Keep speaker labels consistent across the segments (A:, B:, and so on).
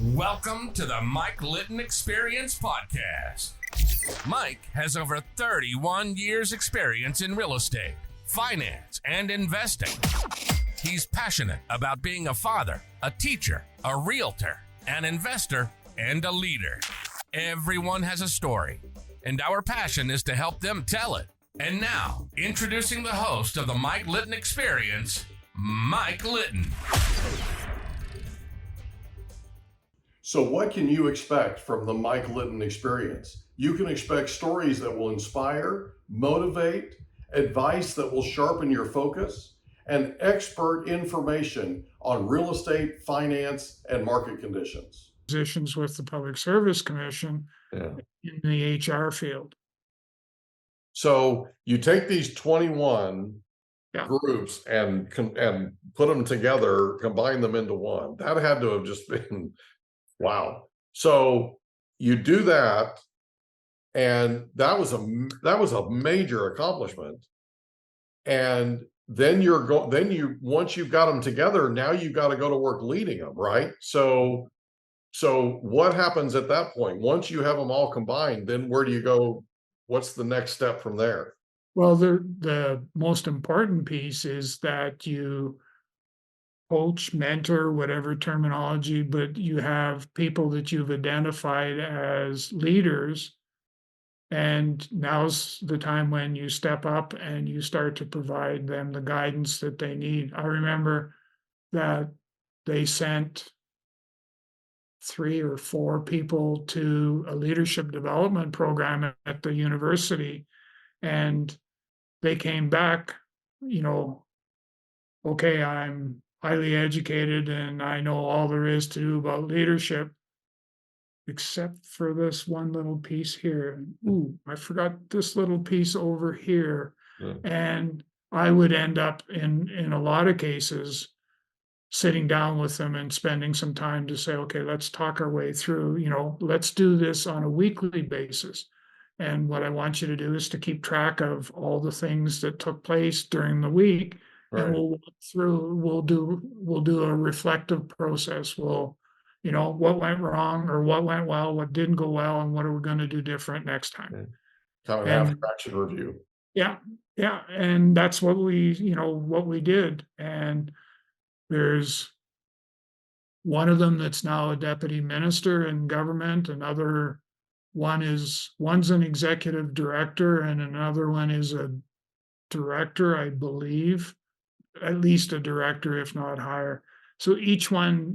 A: Welcome to the Mike Litton Experience Podcast. Mike has over 31 years experience in real estate, finance, and investing. He's passionate about being a father, a teacher, a realtor, an investor, and a leader. Everyone has a story, and our passion is to help them tell it. And now, introducing the host of the Mike Litton Experience, Mike Litton.
B: So what can you expect from the Mike Litton Experience? You can expect stories that will inspire, motivate, advice that will sharpen your focus, and expert information on real estate, finance, and market conditions.
C: Positions with the Public Service Commission in the HR field.
B: So you take these 21
C: Yeah.
B: groups and put them together, combine them into one. That had to have just been wow. So you do that, and that was a major accomplishment. And then once you've got them together, now you've got to go to work leading them, right? So what happens at that point? Once you have them all combined, then where do you go? What's the next step from there?
C: Well, the most important piece is that you coach, mentor, whatever terminology, but you have people that you've identified as leaders. And now's the time when you step up and you start to provide them the guidance that they need. I remember that they sent 3 or 4 people to a leadership development program at the university, and they came back, okay, I'm highly educated and I know all there is to do about leadership, except for this one little piece here. Ooh, I forgot this little piece over here.
B: Yeah.
C: And I would end up in a lot of cases sitting down with them and spending some time to say, okay, let's talk our way through, let's do this on a weekly basis. And what I want you to do is to keep track of all the things that took place during the week.
B: Right.
C: And we'll walk through, we'll do a reflective process. What went wrong or what went well, what didn't go well, and what are we going to do different next time?
B: Kind of an after-action review.
C: Yeah. And that's what we did. And there's one of them that's now a deputy minister in government. One's an executive director, and another one is a director, I believe, at least a director, if not higher. So each one,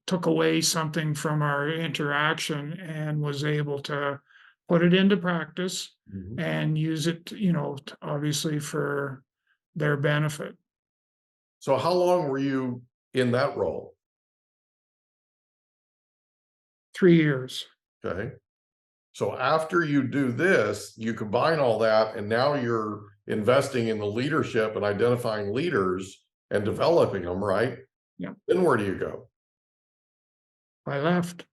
C: took away something from our interaction and was able to put it into practice and use it, obviously for their benefit.
B: So how long were you in that role?
C: 3 years.
B: Okay. So after you do this, you combine all that, and now you're investing in the leadership and identifying leaders and developing them, right?
C: Yeah.
B: Then where do you go?
C: I left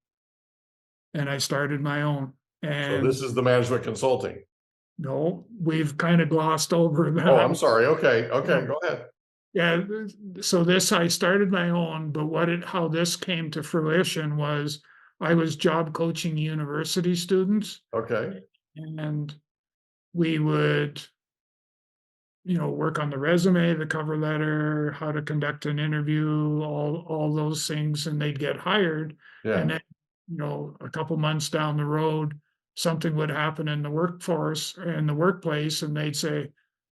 C: and I started my own.
B: So
C: And
B: this is the management consulting.
C: no, we've kind of glossed over that.
B: Oh, I'm sorry. Okay. Go ahead.
C: Yeah. So I started my own, but how this came to fruition was I was job coaching university students,
B: Okay.
C: and we would, work on the resume, the cover letter, how to conduct an interview, all those things, and they'd get hired.
B: Yeah.
C: And then, a couple months down the road, something would happen in the workforce, in the workplace, and they'd say,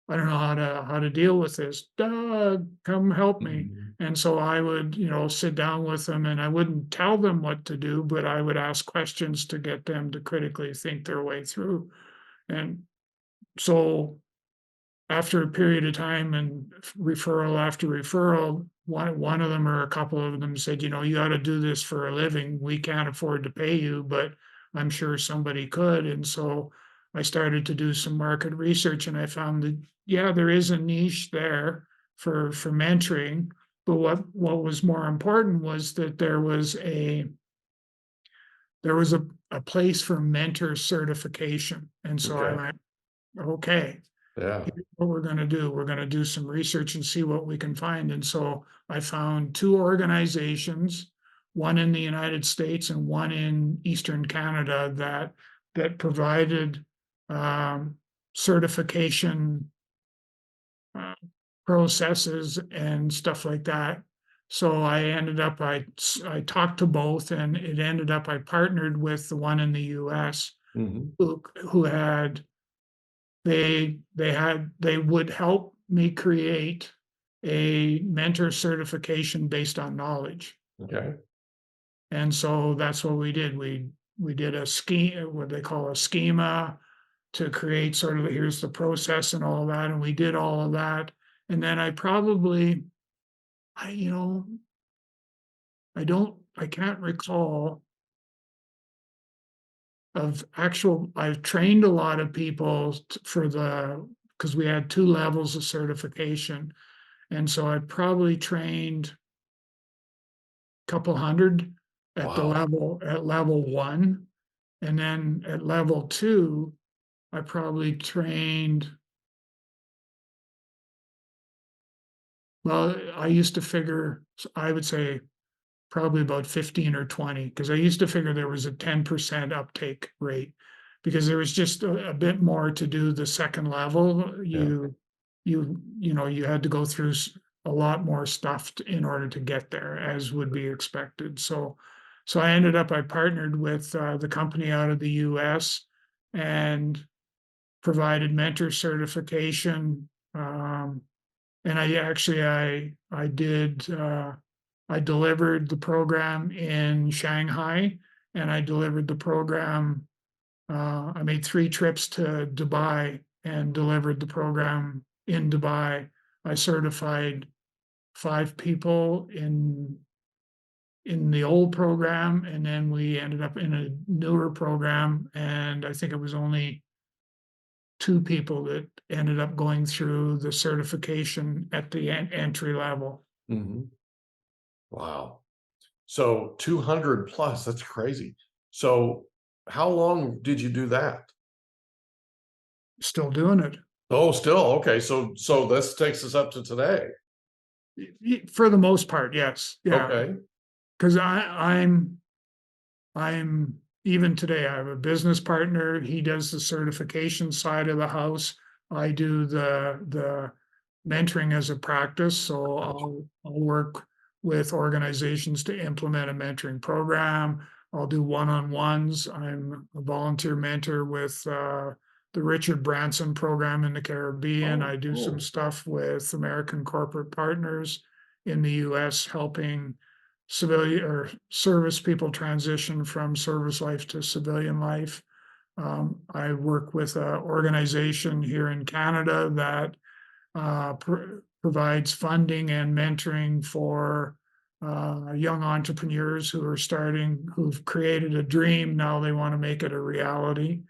C: I don't know how to deal with this. Doug, come help me. And so I would, sit down with them, and I wouldn't tell them what to do, but I would ask questions to get them to critically think their way through. And so after a period of time and referral after referral, one of them or a couple of them said, you ought to do this for a living. We can't afford to pay you, but I'm sure somebody could. And so I started to do some market research, and I found that, there is a niche there for mentoring. But what was more important was that there was a place for mentor certification. And so I went, okay,
B: Yeah.
C: here's what we're going to do. We're going to do some research and see what we can find. And so I found 2 organizations. one in the United States and one in Eastern Canada that provided certification uh, processes and stuff like that. So I talked to both, and it ended up I partnered with the one in the US
B: Mhm.
C: who had they would help me create a mentor certification based on knowledge.
B: Okay.
C: And so that's what we did. We did a scheme, what they call a schema, to create sort of here's the process and all that. And we did all of that. And then I, you know, I can't recall I've trained a lot of people because we had two levels of certification. And so I probably trained a couple hundred
B: Wow.
C: at level one. And then at level two, I probably trained, well, I used to figure, I would say probably about 15 or 20, because I used to figure there was a 10% uptake rate because there was just a bit more to do the second level.
B: Yeah.
C: You had to go through a lot more stuff in order to get there, as would be expected. So I partnered with the company out of the US and provided mentor certification. And I did I delivered the program in Shanghai, and I delivered the program. I made 3 trips to Dubai and delivered the program in Dubai. I certified 5 people in the old program, and then we ended up in a newer program, and I think it was only 2 people that ended up going through the certification at the entry level.
B: Mhm. Wow. So 200 plus, that's crazy. So how long did you do that?
C: Still doing it.
B: Oh, still, okay, so this takes us up to today.
C: For the most part, yes. Yeah.
B: Okay.
C: Because I'm even today, I have a business partner. He does the certification side of the house. I do the mentoring as a practice. So
B: Gotcha.
C: I'll work with organizations to implement a mentoring program. I'll do one-on-ones. I'm a volunteer mentor with the Richard Branson program in the Caribbean.
B: Oh,
C: I do some
B: cool.
C: stuff with American corporate partners in the US, helping civilian or service people transition from service life to civilian life. I work with an organization here in Canada that provides funding and mentoring for young entrepreneurs who've created a dream. Now they want to make it a reality.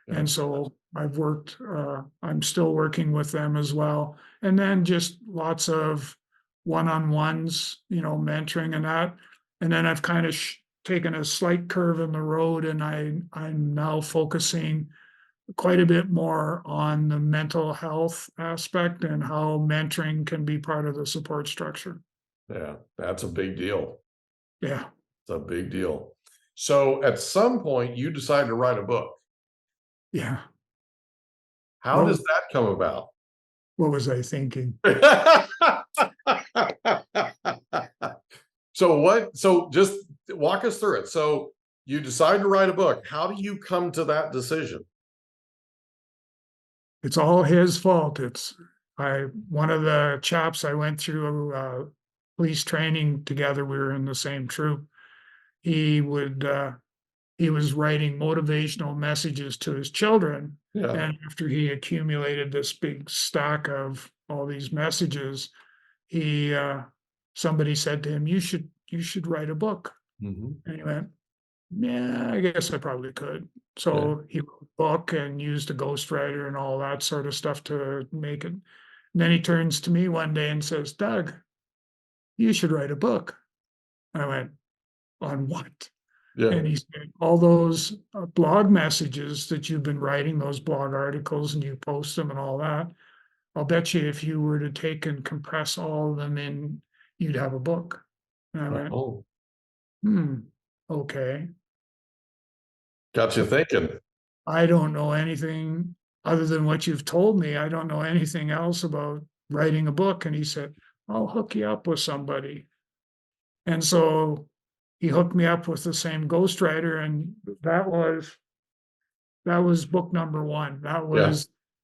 B: Yeah.
C: And so I'm still working with them as well. And then just lots of one-on-ones, mentoring and that. And then I've kind of taken a slight curve in the road, and I'm now focusing quite a bit more on the mental health aspect and how mentoring can be part of the support structure.
B: Yeah, that's a big deal.
C: Yeah.
B: It's a big deal. So at some point you decide to write a book.
C: Yeah.
B: How
C: What
B: does that come about?
C: what was I thinking?
B: So just walk us through it. So you decide to write a book. How do you come to that decision?
C: It's all his fault. One of the chaps I went through police training together, we were in the same troop. He would he was writing motivational messages to his children.
B: Yeah.
C: And after he accumulated this big stack of all these messages, he somebody said to him, you should write a book.
B: Mhm.
C: And he went, yeah, I guess I probably could.
B: Yeah.
C: So he wrote a book and used a ghostwriter and all that sort of stuff to make it. And then he turns to me one day and says, Doug, you should write a book. I went, on what?
B: Yeah.
C: And he said, all those blog messages that you've been writing, those blog articles, and you post them and all that, I'll bet you if you were to take and compress all of them in, you'd have a book. And I went,
B: Oh.
C: Okay.
B: Got you thinking.
C: I don't know anything other than what you've told me. I don't know anything else about writing a book. And he said, I'll hook you up with somebody. And so he hooked me up with the same ghostwriter, and that was book number one.
B: Yeah.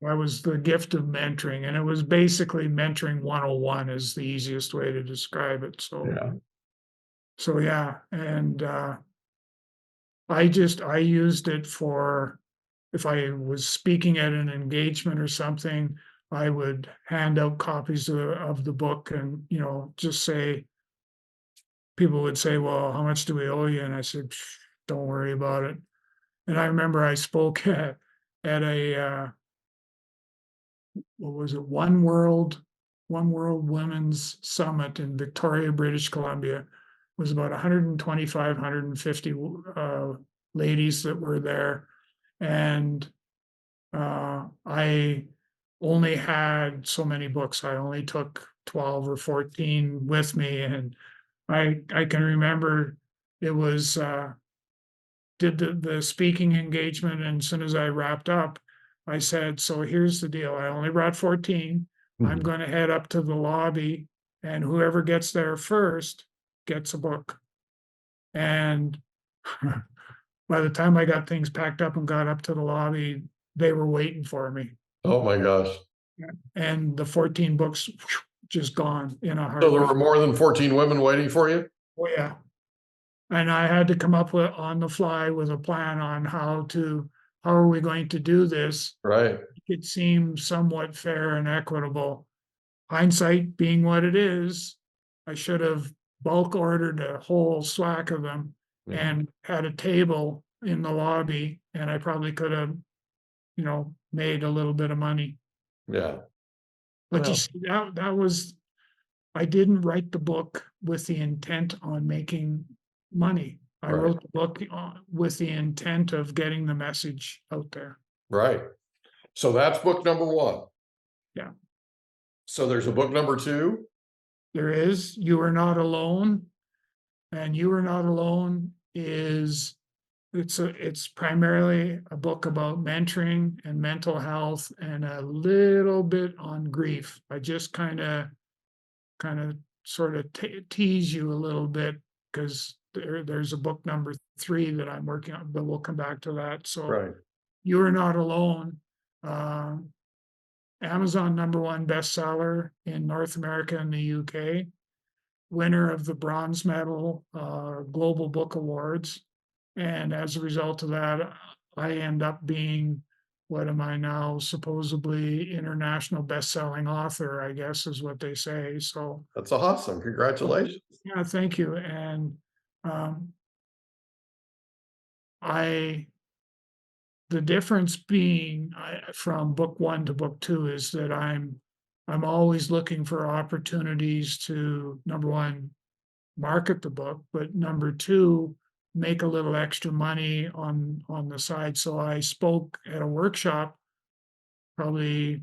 C: That was the gift of mentoring. And it was basically mentoring 101 is the easiest way to describe it.
B: Yeah.
C: So yeah. And I used it for if I was speaking at an engagement or something, I would hand out copies of the book and, just say, people would say, well, how much do we owe you? And I said, "Psh, don't worry about it." And I remember I spoke at a, what was it? One World Women's Summit in Victoria, British Columbia. It was about 125, 150 ladies that were there. And I only had so many books. I only took 12 or 14 with me. And I can remember it was did the speaking engagement, and as soon as I wrapped up, I said, so here's the deal. I only brought 14. I'm
B: Mhm.
C: going to head up to the lobby, and whoever gets there first gets a book. And by the time I got things packed up and got up to the lobby, they were waiting for me.
B: Oh my gosh.
C: And the 14 books just gone in a
B: So there were
C: heartbeat.
B: more than 14 women waiting for you?
C: Oh yeah. And I had to come up with on the fly with a plan on how are we going to do this?
B: Right.
C: It seemed somewhat fair and equitable. Hindsight being what it is, I should have bulk ordered a whole slack of them
B: Yeah.
C: and had a table in the lobby, and I probably could have, made a little bit of money.
B: Yeah.
C: But you
B: Well,
C: see, that was I didn't write the book with the intent on making money. I
B: right.
C: wrote the book with the intent of getting the message out there.
B: Right. So that's book number one.
C: Yeah.
B: So there's a book number two.
C: There is You Are Not Alone, and You Are Not Alone it's primarily a book about mentoring and mental health and a little bit on grief. I just kind of sort of tease you a little bit because there's a book number 3 that I'm working on, but we'll come back to that. So
B: Right.
C: You're Not Alone. Amazon #1 bestseller in North America and the UK, winner of the bronze medal Global Book Awards. And as a result of that, I end up being, what am I now, supposedly international best-selling author, I guess is what they say. So
B: That's awesome. Congratulations.
C: yeah, thank you. And um, I, the difference being from book one to book two is that I'm always looking for opportunities to, number one, market the book, but number two, make a little extra money on the side. So I spoke at a workshop probably a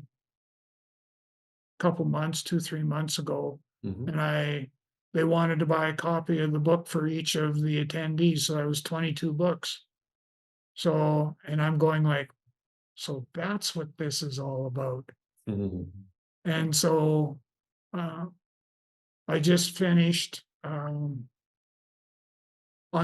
C: couple months, 2, 3 months ago,
B: Mhm.
C: and they wanted to buy a copy of the book for each of the attendees. So that was 22 books. So, and I'm going like, so that's what this is all about.
B: Mhm.
C: And so uh, I just finished on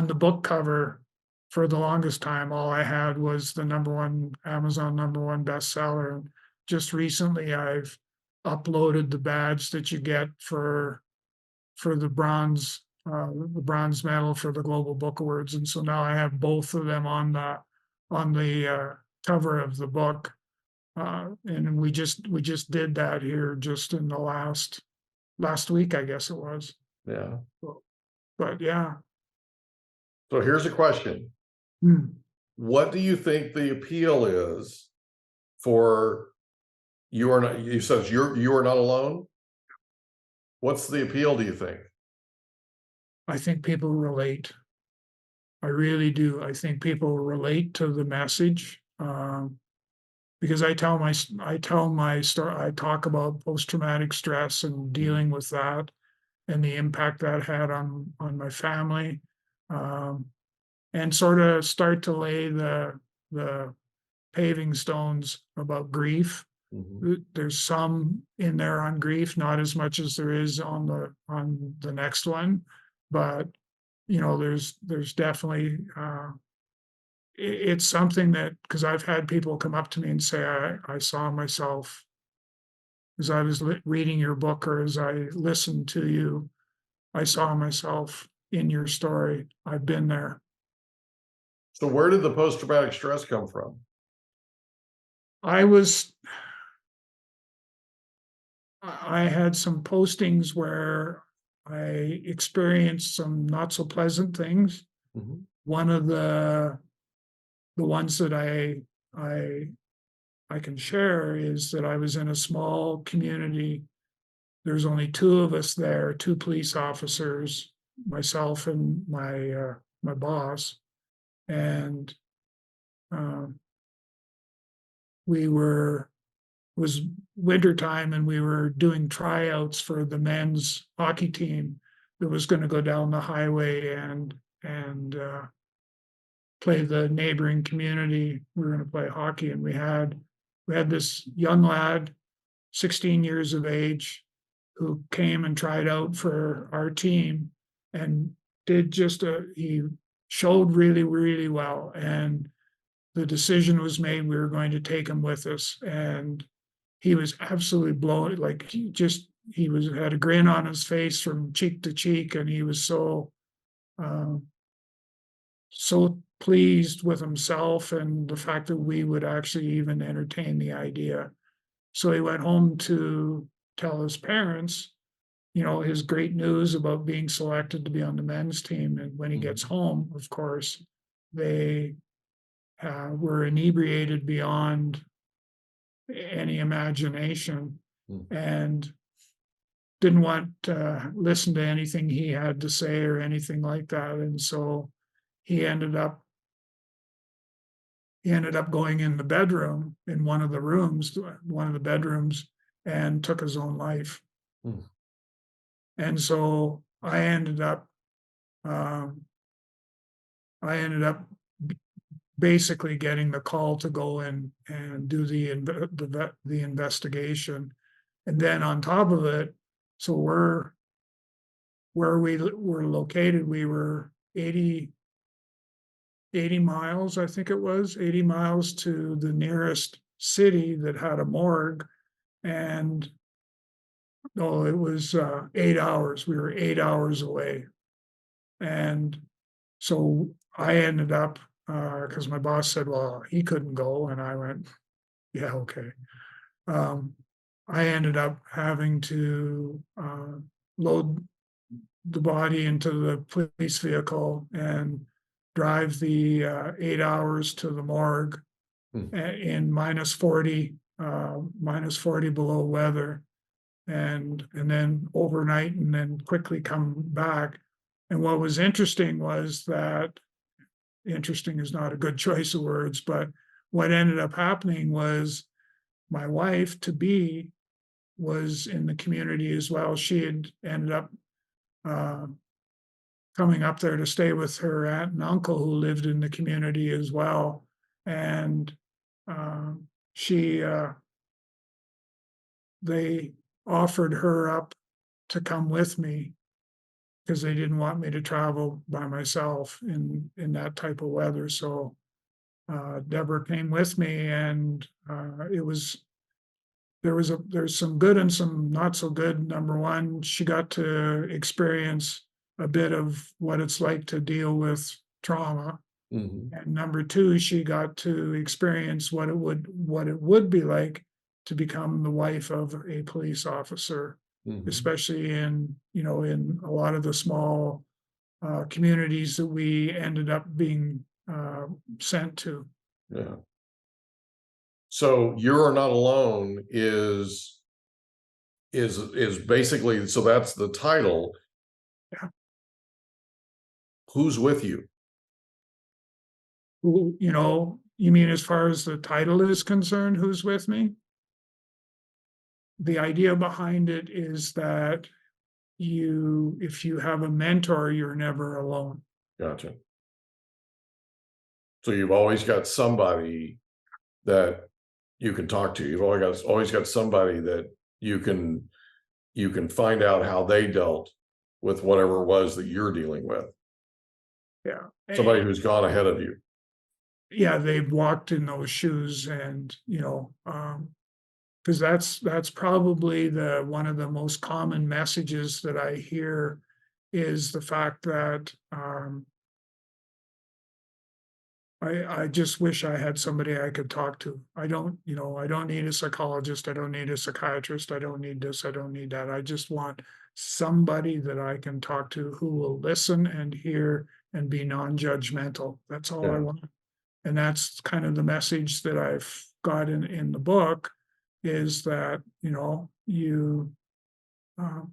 C: the book cover. For the longest time, all I had was the #1 Amazon #1 bestseller. And just recently, I've uploaded the badge that you get for the bronze medal for the Global Book Awards, and so now I have both of them on the cover of the book. And we just did that here just in the last week, I guess it was.
B: Yeah.
C: But yeah.
B: So here's a question.
C: Hmm.
B: What do you think the appeal is for you are not, you says you are not alone? What's the appeal, do you think?
C: I think people relate. I really do. I think people relate to the message because I tell my story. I talk about post traumatic stress and dealing with that and the impact that had on my family. and sort of start to lay the paving stones about grief. There's some in there on grief, not as much as there is on the next one, but there's definitely it's something that, because I've had people come up to me and say, I saw myself as I was reading your book, or as I listened to you, I saw myself in your story. I've been there.
B: So where did the post-traumatic stress come from?
C: I had some postings where I experienced some not so pleasant things. One of the ones that I can share is that I was in a small community. There's only two of us there, two police officers, myself and my boss, and it was wintertime, and we were doing tryouts for the men's hockey team that was going to go down the highway and play the neighboring community. We were going to play hockey, and we had this young lad, 16 years of age, who came and tried out for our team and he showed really, really well. And the decision was made, we were going to take him with us. And he was absolutely blown, like had a grin on his face from cheek to cheek. And he was so pleased with himself and the fact that we would actually even entertain the idea. So he went home to tell his parents, his great news about being selected to be on the men's team. And when he gets home, of course, they were inebriated beyond any imagination and didn't want to listen to anything he had to say or anything like that. And so he ended up going in the bedroom, in one of the bedrooms, and took his own life. And so I ended up basically getting the call to go in and do the investigation. And then on top of it, so where we were located, we were 80 miles, I think it was 80 miles to the nearest city that had a morgue. And it was 8 hours. We were 8 hours away. And so I ended up, because my boss said, well, he couldn't go. And I went, yeah, okay. I ended up having to load the body into the police vehicle and drive the 8 hours to the morgue in minus 40 below weather, and then overnight, and then quickly come back. And what was interesting was that, interesting is not a good choice of words, but what ended up happening was my wife to be was in the community as well. She had ended up coming up there to stay with her aunt and uncle who lived in the community as well. And they offered her up to come with me because they didn't want me to travel by myself in that type of weather. So Deborah came with me, and there's some good and some not so good. Number one, she got to experience a bit of what it's like to deal with trauma. And number two, she got to experience what it would be like to become the wife of a police officer, especially in a lot of the small communities that we ended up being sent to.
B: Yeah. So You're Not Alone is basically, so that's the title.
C: Yeah.
B: Who's with you?
C: Who, you mean as far as the title is concerned, who's with me? The idea behind it is that if you have a mentor, you're never alone.
B: Gotcha. So you've always got somebody that you can talk to. You've always got somebody that you can find out how they dealt with whatever it was that you're dealing with.
C: Yeah.
B: Somebody who's gone ahead of you.
C: Yeah, they've walked in those shoes, and, because that's probably the one of the most common messages that I hear is the fact that, I just wish I had somebody I could talk to. I don't need a psychologist. I don't need a psychiatrist. I don't need this. I don't need that. I just want somebody that I can talk to who will listen and hear and be non-judgmental. That's all I
B: Yeah.
C: want. And that's kind of the message that I've got in the book is that, um,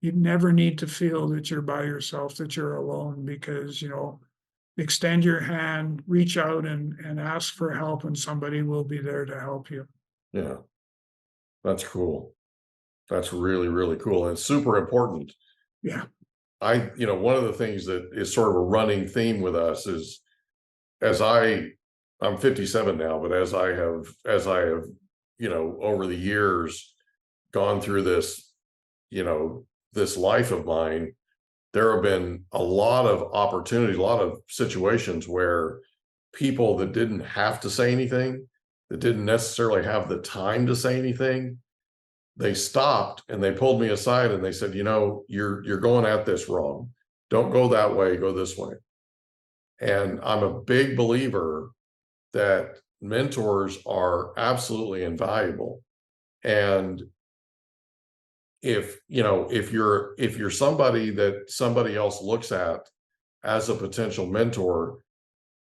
C: you never need to feel that you're by yourself, that you're alone, because, extend your hand, reach out and ask for help, and somebody will be there to help you.
B: Yeah. That's cool. That's really, really cool. And it's super important.
C: Yeah.
B: One of the things that is sort of a running theme with us is as I'm 57 now, but as I have, over the years gone through this life of mine, there have been a lot of opportunities, a lot of situations where people that didn't have to say anything, that didn't necessarily have the time to say anything, they stopped and they pulled me aside and they said, you're going at this wrong. Don't go that way, go this way. And I'm a big believer that mentors are absolutely invaluable. And if you're somebody that somebody else looks at as a potential mentor,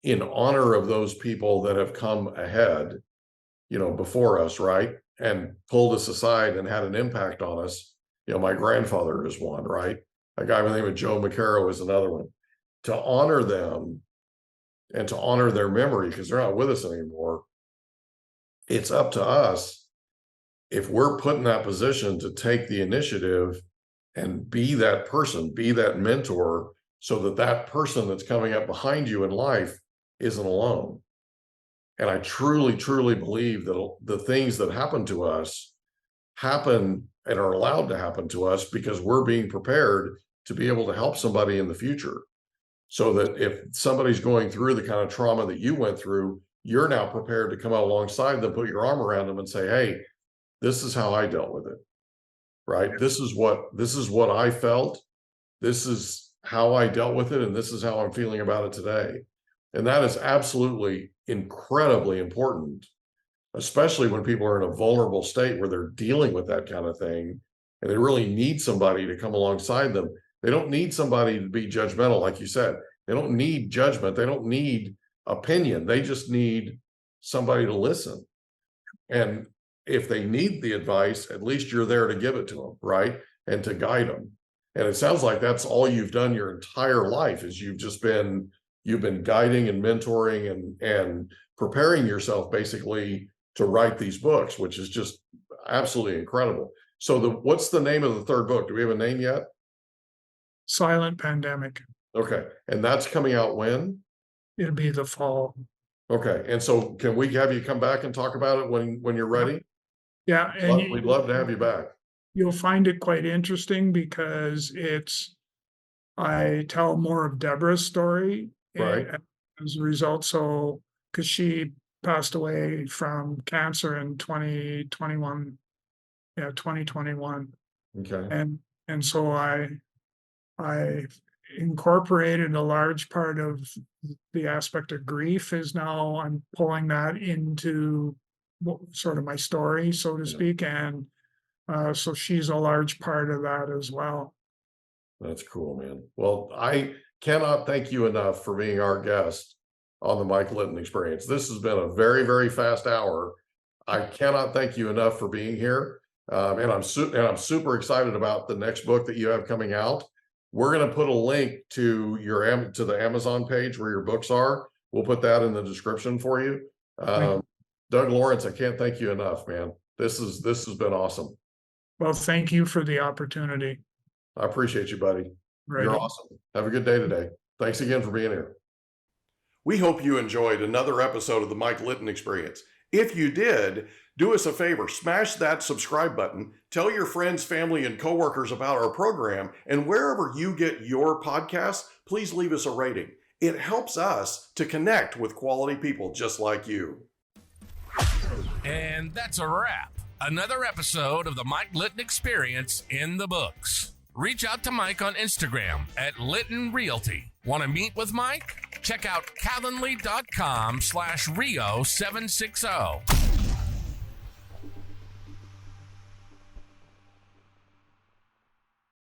B: in honor of those people that have come ahead, before us, right, and pulled us aside and had an impact on us. My grandfather is one, right? A guy by the name of Joe McCarroll is another one. To honor them and to honor their memory, because they're not with us anymore, it's up to us, if we're put in that position, to take the initiative and be that person, be that mentor, so that that person that's coming up behind you in life isn't alone. And I truly, truly believe that the things that happen to us happen and are allowed to happen to us because we're being prepared to be able to help somebody in the future. So that if somebody's going through the kind of trauma that you went through, you're now prepared to come out alongside them, put your arm around them and say, hey, this is how I dealt with it, right? This is what I felt. This is how I dealt with it. And this is how I'm feeling about it today. And that is absolutely incredibly important, especially when people are in a vulnerable state where they're dealing with that kind of thing and they really need somebody to come alongside them. They don't need somebody to be judgmental, like you said. They don't need judgment. They don't need opinion. They just need somebody to listen. And if they need the advice, at least you're there to give it to them, right? And to guide them. And it sounds like that's all you've done your entire life, is you've been guiding and mentoring and preparing yourself basically to write these books, which is just absolutely incredible. So what's the name of the third book? Do we have a name yet?
C: Silent Pandemic.
B: Okay. And that's coming out when?
C: It'll be the fall.
B: Okay. And so can we have you come back and talk about it when you're ready?
C: Yeah.
B: We'd love to have you back.
C: You'll find it quite interesting because I tell more of Deborah's story,
B: Right.
C: as a result. So, because she passed away from cancer in 2021, 2021.
B: Okay.
C: And so I incorporated a large part of the aspect of grief is now I'm pulling that into sort of my story, so to
B: Yeah.
C: speak. And so she's a large part of that as well.
B: That's cool, man. Well, I cannot thank you enough for being our guest on the Mike Litton Experience. This has been a very, very fast hour. I cannot thank you enough for being here. And I'm super excited about the next book that you have coming out. We're going to put a link to the Amazon page where your books are. We'll put that in the description for you. Doug Lawrence, I can't thank you enough, man. This has been awesome.
C: Well, thank you for the opportunity.
B: I appreciate you, buddy.
C: Right.
B: You're awesome. Have a good day today. Thanks again for being here. We hope you enjoyed another episode of the Mike Litton Experience. If you did, do us a favor, smash that subscribe button, tell your friends, family, and coworkers about our program, and wherever you get your podcasts, please leave us a rating. It helps us to connect with quality people just like you.
A: And that's a wrap. Another episode of the Mike Litton Experience in the books. Reach out to Mike on Instagram at Litton Realty. Want to meet with Mike? Check out calendly.com/Rio760.